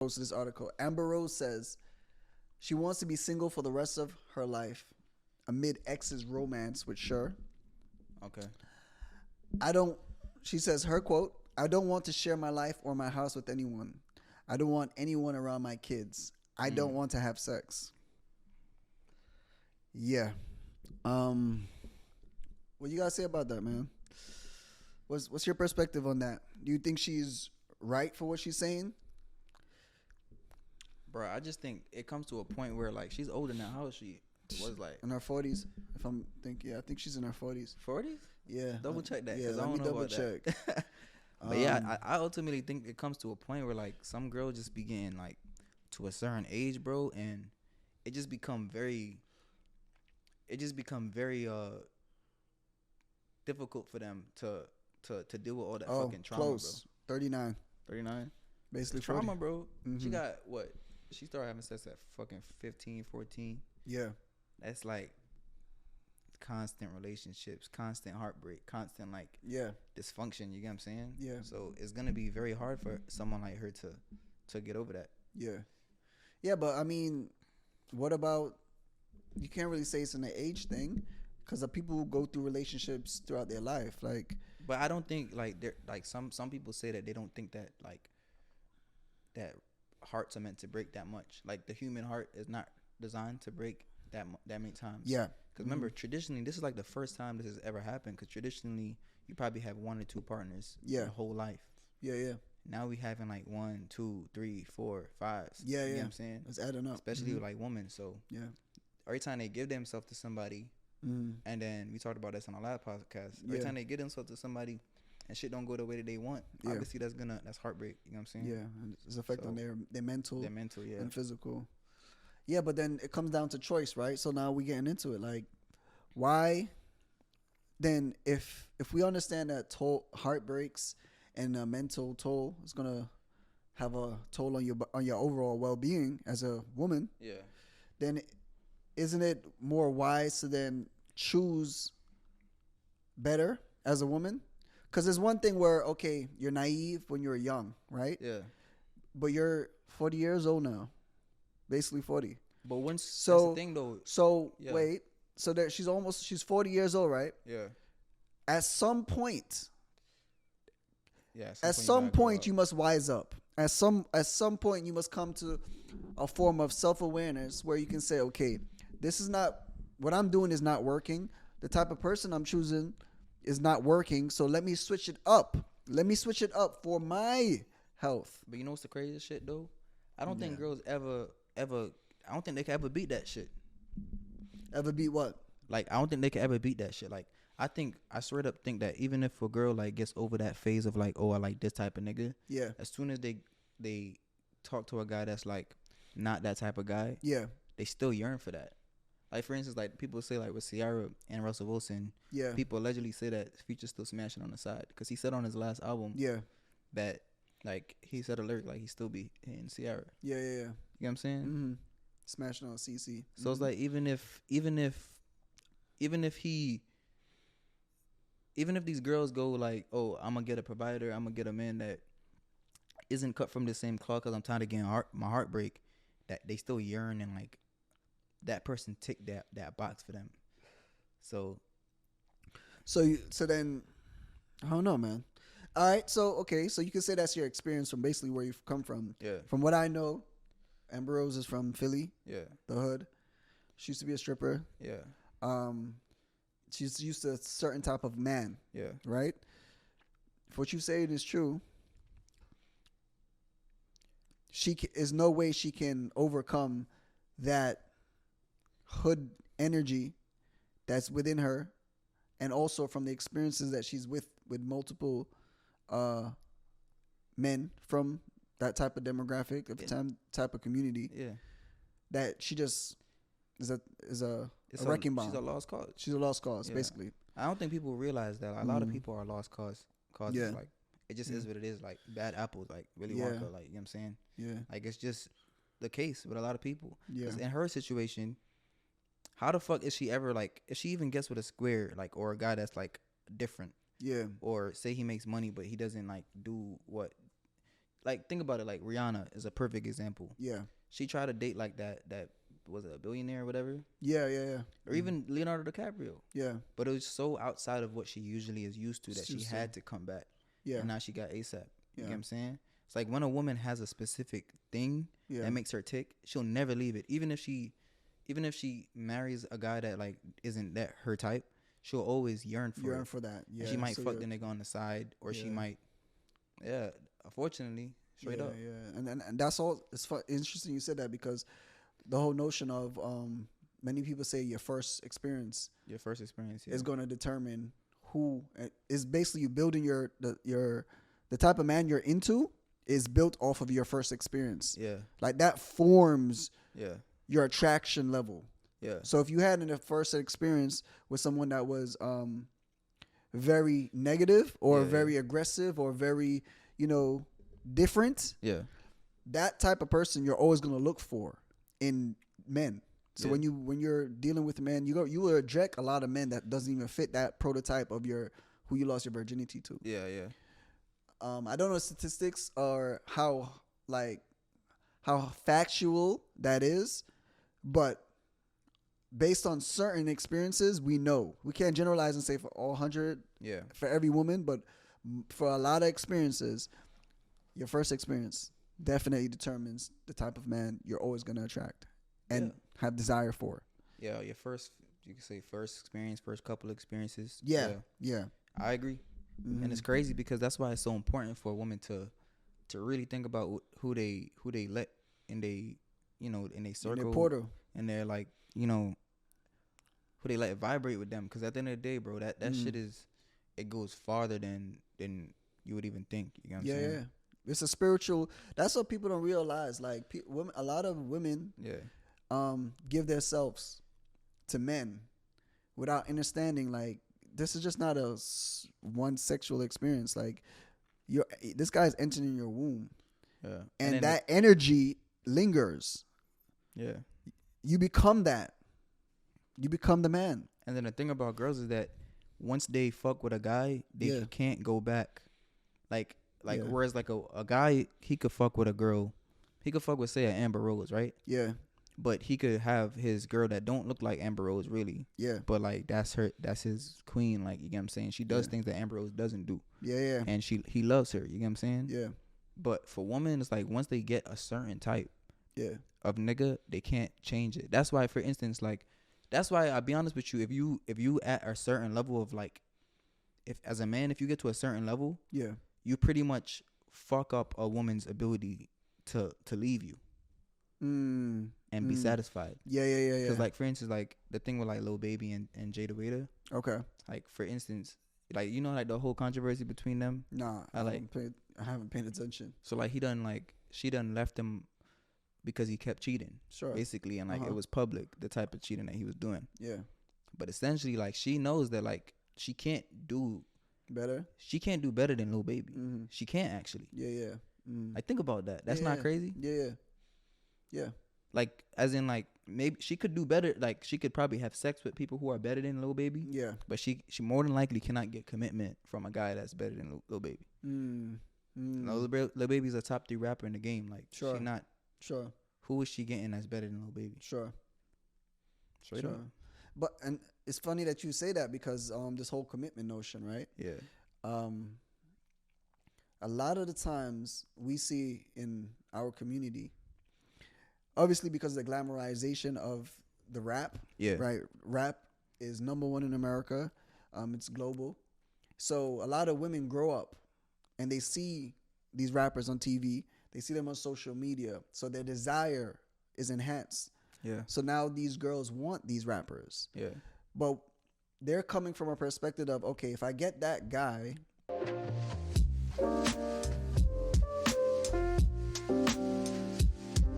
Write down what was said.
posted this article. Amber Rose says she wants to be single for the rest of her life amid ex's romance with Sher. Okay. I don't, she says, her quote, I don't want to share my life or my house with anyone. I don't want anyone around my kids. I don't want to have sex. Yeah. What you gotta say about that, man? What's your perspective on that? Do you think she's right for what she's saying? Bro, I just think it comes to a point where like she's older now. How is she? Was like In her 40s, if I'm thinking, yeah, I think she's in her 40s. 40s? Yeah. Double check that. Yeah, 'Cause I let don't me know double about check. that. But yeah, I ultimately think it comes to a point where like some girls just be getting like to a certain age, bro, and it just become very difficult for them to deal with all that fucking trauma, close. 39. bro. 39? Basically Trauma, 40. bro. She Mhm. got what? She started having sex at fucking 15, 14. Yeah. That's like constant relationships, constant heartbreak, constant like Yeah. dysfunction. You get what I'm saying? Yeah. So it's gonna be very hard for someone like her to get over that. Yeah. Yeah, but I mean, what about, you can't really say it's an age thing because of people who go through relationships throughout their life. Like, But I don't think like they're like some people say that they don't think that like that hearts are meant to break that much. Like the human heart is not designed to break that many times. yeah. Because remember, traditionally, this is like the first time this has ever happened. Because traditionally, you probably have one or two partners Yeah. your whole life. Yeah, yeah. Now we having like 1, 2, 3, 4, 5. Yeah, You yeah. know what I'm saying? It's adding up. Especially with like women. So Yeah. every time they give themselves to somebody, Mm. and then we talked about this on our last podcast. Every Yeah. time they give themselves to somebody and shit don't go the way that they want, Yeah. obviously that's heartbreak. You know what I'm saying? Yeah. And it's effect on So, their mental Their mental, yeah. and physical. Yeah, but then it comes down to choice, right? So now we getting into it. Like, why then if we understand that heartbreaks and a mental toll is gonna have a toll on your overall well being as a woman, Yeah. then isn't it more wise to then choose better as a woman? Because there's one thing where, okay, you're naive when you're young, right? Yeah. But you're 40 years old now, basically 40. But once So that's the thing though. So Yeah. wait, so that she's 40 years old, right? Yeah. At some point, Yeah. at some point you must wise up. At some point you must come to a form of self-awareness where you can say, okay, this is not, what I'm doing is not working. The type of person I'm choosing is not working. So let me switch it up. Let me switch it up for my health. But you know what's the craziest shit though? I don't Yeah. think girls ever I don't think they can ever beat that shit. Ever beat what? Like I don't think they can ever beat that shit. Like I straight up think that even if a girl like gets over that phase of like, oh, I like this type of nigga, Yeah. as soon as they talk to a guy that's like not that type of guy, Yeah. they still yearn for that. Like for instance, like people say like with Ciara and Russell Wilson, Yeah. people allegedly say that Future's still smashing on the side because he said on his last album Yeah. that like he said a lyric like he still be hitting Ciara. Yeah. Yeah. Yeah. You know what I'm saying? Mm-hmm. Smashing on CC. So it's like even if these girls go like, oh, I'm gonna get a provider, I'm gonna get a man that isn't cut from the same cloth because I'm tired of getting my heartbreak, that they still yearn and like that person tick that box for them. So then I don't know, man. All right, so okay, so you can say that's your experience from basically where you've come from. yeah, From what I know, Amber Rose is from Philly, yeah, the hood. She used to be a stripper. yeah, She's used to a certain type of man, yeah, right? If what you say is true, is no way she can overcome that hood energy that's within her, and also from the experiences that she's with multiple men from that type of demographic, of type of community, yeah. that she just is a It's wrecking ball. She's a lost cause. She's a lost cause, Yeah. basically. I don't think people realize that a lot of people are lost causes. Yeah. Like it just is what it is. Like bad apples, like Willy Yeah. Wonka, like you know what I'm saying. Yeah, Like it's just the case with a lot of people. yeah, 'Cause in her situation, how the fuck is she ever like? If she even gets with a square, like, or a guy that's like different, yeah, or say he makes money but he doesn't like do what like think about it. Like Rihanna is a perfect example. Yeah. She tried to date like that was it a billionaire or whatever, Yeah. Yeah. Yeah. or even Leonardo DiCaprio. Yeah. But it was so outside of what she usually is used to that she Used to. had to come back. Yeah. And now she got ASAP. You Yeah. know what I'm saying? It's like when a woman has a specific thing Yeah. that makes her tick, she'll never leave it. Even if she marries a guy that like isn't that her type, she'll always yearn for that. Yeah. And she might So fuck the nigga on the side, or she Yeah. might, unfortunately, straight up. Yeah. And that's all. It's interesting you said that, because the whole notion of many people say your first experience Your first experience is going to determine who is basically you building the type of man you're into is built off of your first experience. Yeah. Like that forms Yeah. your attraction level. Yeah. So if you had a first experience with someone that was very negative or Yeah. very aggressive or very, different, Yeah. that type of person you're always going to look for in men. So Yeah. when you're dealing with men, you will reject a lot of men that doesn't even fit that prototype of who you lost your virginity to. Yeah. Yeah. I don't know statistics or how factual that is, but based on certain experiences, we know. We can't generalize and say for all 100 Yeah. for every woman, but for a lot of experiences, your first experience definitely determines the type of man you're always going to attract and have desire for. Yeah. You can say first experience, first couple experiences. Yeah. I agree. Mm-hmm. And it's crazy because that's why it's so important for a woman to really think about who they let in they in a circle, in their portal, and they're like who they let vibrate with them. Because at the end of the day, bro, that shit it goes farther than you would even think. You know what I'm saying? Yeah. It's a spiritual. That's what people don't realize. Like women, a lot of women, give themselves to men without understanding. Like this is just not one sexual experience. Like this guy's entering your womb, and that energy lingers. Yeah, you become that. You become the man. And then the thing about girls is that once they fuck with a guy, they can't go back. Like whereas like a guy, he could fuck with a girl, he could fuck with say an Amber Rose, right? Yeah. But he could have his girl that don't look like Amber Rose really. Yeah. But like that's his queen, like you get what I'm saying? She does things that Amber Rose doesn't do. Yeah. And he loves her, you get what I'm saying? Yeah. But for women, it's like once they get a certain type of nigga, they can't change it. That's why, for instance, like that's why I'll be honest with you, if you at a certain level of like, if as a man, if you get to a certain level, you pretty much fuck up a woman's ability to leave you. And be satisfied. Yeah. Because like for instance, like the thing with like Lil Baby and Jada Waiter. Okay. Like for instance, like like the whole controversy between them. Nah, I haven't paid attention. So like she done left him because he kept cheating. Sure. Basically, and like it was public, the type of cheating that he was doing. Yeah. But essentially, like she knows that like she can't do better. She can't do better than Lil Baby. Mm-hmm. She can't actually. Yeah. Mm. Like think about that. That's not crazy. Yeah. Like as in like maybe she could do better. Like she could probably have sex with people who are better than Lil Baby. Yeah. But she more than likely cannot get commitment from a guy that's better than Lil Baby. No, Lil Baby's a top 3 rapper in the game. Like she not. Sure. Who is she getting that's better than Lil Baby? Sure. Straight up. But and it's funny that you say that because this whole commitment notion, right? Yeah. A lot of the times we see in our community, obviously because of the glamorization of the rap, right? Rap is #1 in America. It's global. So a lot of women grow up and they see these rappers on TV. They see them on social media. So their desire is enhanced. Yeah. So now these girls want these rappers. Yeah. But they're coming from a perspective of, okay, if I get that guy,